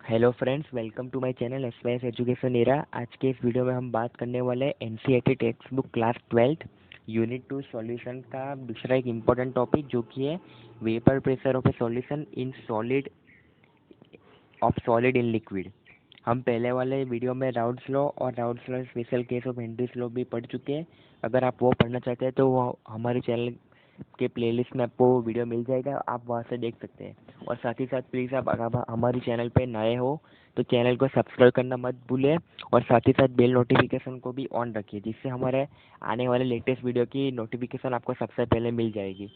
Hello friends, welcome to my channel SYS education era. आज के इस वीडियो में हम बात करने वाले हैं NCERT text book class 12 unit 2 solution का दूसरा एक इम्पोर्टेंट टॉपिक जो कि है vapour pressure of A solution in solid of solid in liquid. हम पहले वाले वीडियो में राउल्ट्स लॉ और Raoult's law special case of Henry's law भी पढ़ चुके हैं। अगर आप वो पढ़ना चाहते हैं तो वो हमारे चैनल के प्लेलिस्ट में आपको वीडियो मिल जाएगा, आप वहाँ से देख सकते हैं। और साथ ही साथ प्लीज़ आप अगर हमारे चैनल पे नए हो तो चैनल को सब्सक्राइब करना मत भूलिए और साथ ही साथ बेल नोटिफिकेशन को भी ऑन रखिए, जिससे हमारे आने वाले लेटेस्ट वीडियो की नोटिफिकेशन आपको सबसे पहले मिल जाएगी।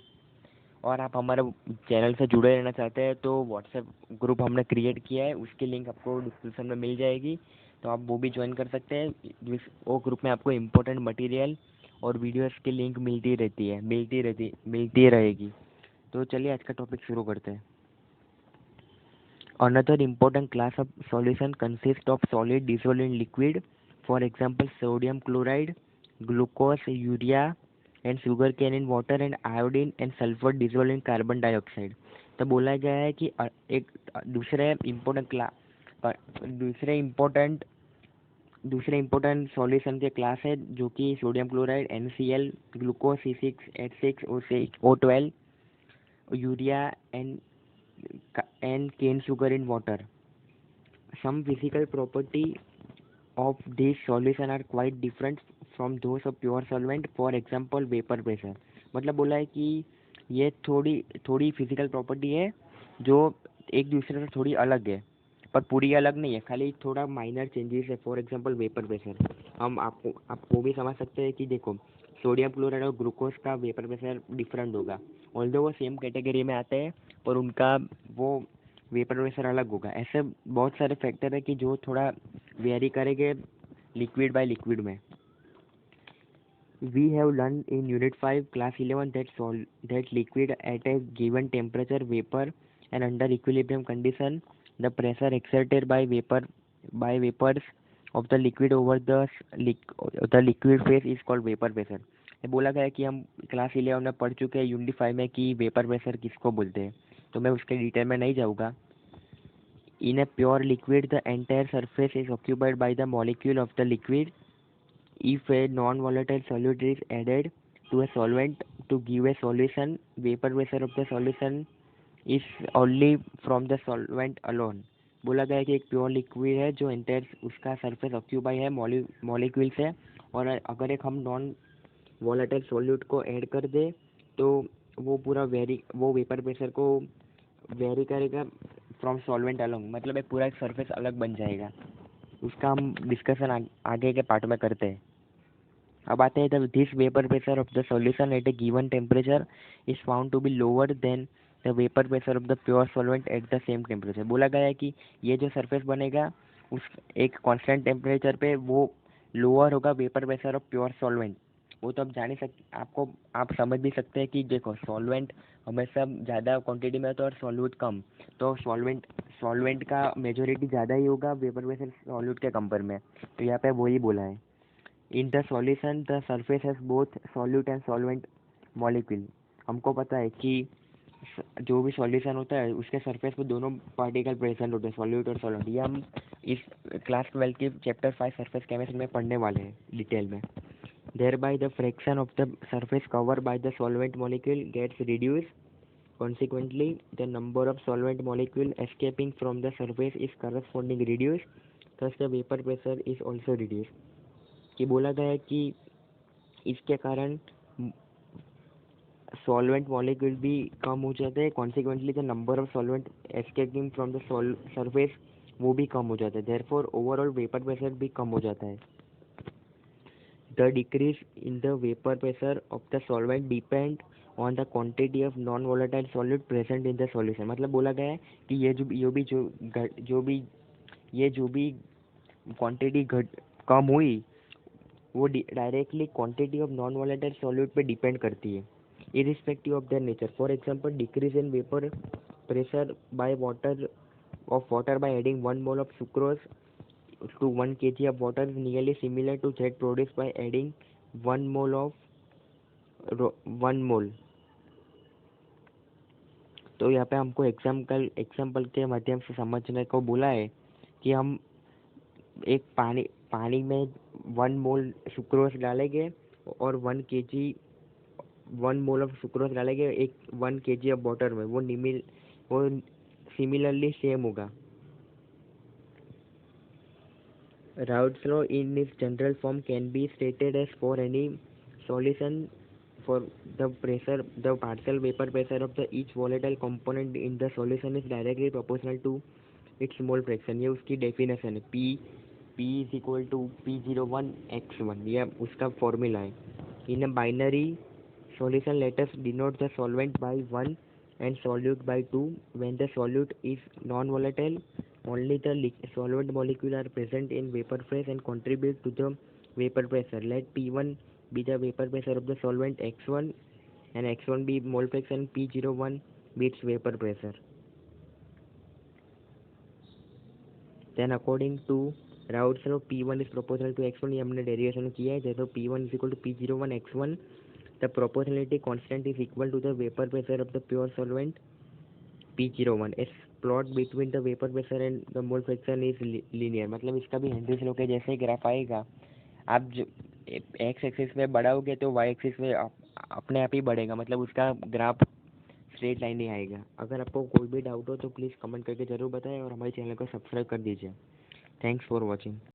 और आप हमारे चैनल से जुड़े रहना चाहते हैं तो व्हाट्सएप ग्रुप हमने क्रिएट किया है, उसकी लिंक आपको डिस्क्रिप्शन में मिल जाएगी, तो आप वो भी ज्वाइन कर सकते हैं। वो ग्रुप में आपको इम्पोर्टेंट मटेरियल और वीडियोस की लिंक मिलती रहेगी। तो चलिए आज का टॉपिक शुरू करते हैं। Another important class of solution consist of solid dissolved in liquid, for example sodium chloride, glucose, urea and sugar cane in water and iodine and sulphur dissolved in carbon dioxide. तो बोला गया है कि एक दूसरे इम्पोर्टेंट दूसरे important solution के class है जो कि sodium chloride NaCl, glucose C6H6O12, urea and cane sugar in water. Some physical property of these solution are quite different from those of pure solvent. For example, vapor pressure. मतलब बोला है कि ये थोड़ी थोड़ी फिजिकल प्रॉपर्टी है जो एक दूसरे से थोड़ी अलग है, पर पूरी अलग नहीं है, खाली थोड़ा माइनर चेंजेस है। फॉर एग्जांपल वेपर प्रेशर, हम आपको भी समझ सकते हैं कि देखो सोडियम क्लोराइड और ग्लूकोज का वेपर प्रेशर डिफरेंट होगा, ऑल्दो वो सेम कैटेगरी में आते हैं पर उनका वो वेपर प्रेशर अलग होगा। ऐसे बहुत सारे फैक्टर है कि जो थोड़ा वेरी करेंगे लिक्विड बाय लिक्विड में। We have learned in Unit 5, Class 11 that liquid at a given temperature, vapor, and under equilibrium condition, the pressure exerted by vapors of the liquid over the liquid phase is called vapor pressure। ये बोला गया है कि हम class 11 में पढ़ चुके हैं यूनिट 5 में कि वेपर प्रेशर किसको बोलते हैं, तो मैं उसके डिटेल में नहीं जाऊँगा। In a pure liquid, the entire surface is occupied by the molecule of the liquid. If a non-volatile solute is added to a solvent to give a solution, vapor pressure of the solution is only from the solvent alone। बोला गया है कि एक pure liquid है जो entire उसका surface occupy है molecule से, और अगर एक हम नॉन वोलेटाइल सॉल्यूट को ऐड कर दे तो वो वेपर प्रेशर को वेरी करेगा फ्रॉम सॉल्वेंट अलोंग, मतलब एक पूरा एक सरफेस अलग बन जाएगा। उसका हम डिस्कशन आगे के पार्ट में करते हैं। अब आते हैं this vapour pressure of the solution at a given temperature is found to be lower than the vapour pressure of the pure solvent at the same temperature. बोला गया है कि ये जो सरफेस बनेगा उस एक कांस्टेंट टेम्परेचर पे वो लोअर होगा vapour pressure of pure solvent. वो तो आप जान ही आप समझ भी सकते हैं कि देखो सॉल्वेंट हमेशा ज़्यादा क्वांटिटी में होता है और सॉल्यूट कम, तो सॉल्वेंट का मेजोरिटी ज़्यादा ही होगा वेपर प्रेशर सॉल्यूट के कंपेयर में, तो यहाँ पे वही बोला है। In the solution the surface has both solute and solvent molecule. हमको पता है कि जो भी सॉल्यूशन होता है उसके सरफेस पे दोनों पार्टिकल प्रेजेंट होते हैं, सॉल्यूट और सॉल्वेंट। ये हम इस क्लास 12 के चैप्टर 5 सरफेस केमिस्ट्री में पढ़ने वाले हैं डिटेल में। Thereby the fraction of the surface covered by the solvent molecule gets reduced. Consequently, the number of solvent molecule escaping from the surface is corresponding reduced. Thus the vapor pressure is also reduced। कि बोला गया है कि इसके कारण solvent molecule भी कम हो जाते हैं, consequently the number of solvent escaping from the surface वो भी कम हो जाता है, देयरफॉर ओवरऑल वेपर प्रेशर भी कम हो जाता है। The decrease in the vapor pressure of the solvent depend on the quantity of non-volatile solute present in the solution। मतलब बोला गया है कि जो भी क्वांटिटी कम हुई वो directly quantity of non volatile solute पे डिपेंड करती है, irrespective of their nature. For example decrease in vapour pressure by water by adding 1 mole of sucrose to 1 kg of water is nearly similar to that produced by adding 1 mole। तो यहाँ पे हमको example के माध्यम से समझने को बोला है कि हम एक पानी में 1 मोल सुक्रोज डालेंगे और 1 मोल ऑफ सुक्रोज डालेंगे 1 kg ऑफ वाटर में, वो सिमिलरली सेम होगा। Raoult's law in its general form can be stated as for any solution for the partial vapor pressure of the each volatile component in the solution is directly proportional to its mole fraction। ये उसकी definition है। P is equal to P01x1, ये उसका formula है। In a binary solution, let us denote the solvent by 1 and solute by 2 when the solute is non-volatile. Only the solvent molecule are present in vapor phase and contribute to the vapor pressure. Let P1 be the vapor pressure of the solvent x1 and x1 be mole fraction, P01 be its vapor pressure. Then according to Raoult's law, P1 is proportional to x1, ये हमने derivation किया है। जैसे P1 is equal to P01 x1, the proportionality constant is equal to the vapor pressure of the pure solvent P01। इस plot between the vapour pressure and the mole fraction is linear. मतलब इसका भी Henry's law के जैसे graph आएगा, आप जो x axis में बढ़ाओगे तो वाई एक्सिस में अपने आप ही बढ़ेगा, मतलब उसका ग्राफ स्ट्रेट लाइन ही आएगा। अगर आपको कोई भी डाउट हो तो प्लीज़ कमेंट करके ज़रूर बताएं और हमारे चैनल को सब्सक्राइब कर दीजिए। Thanks for watching.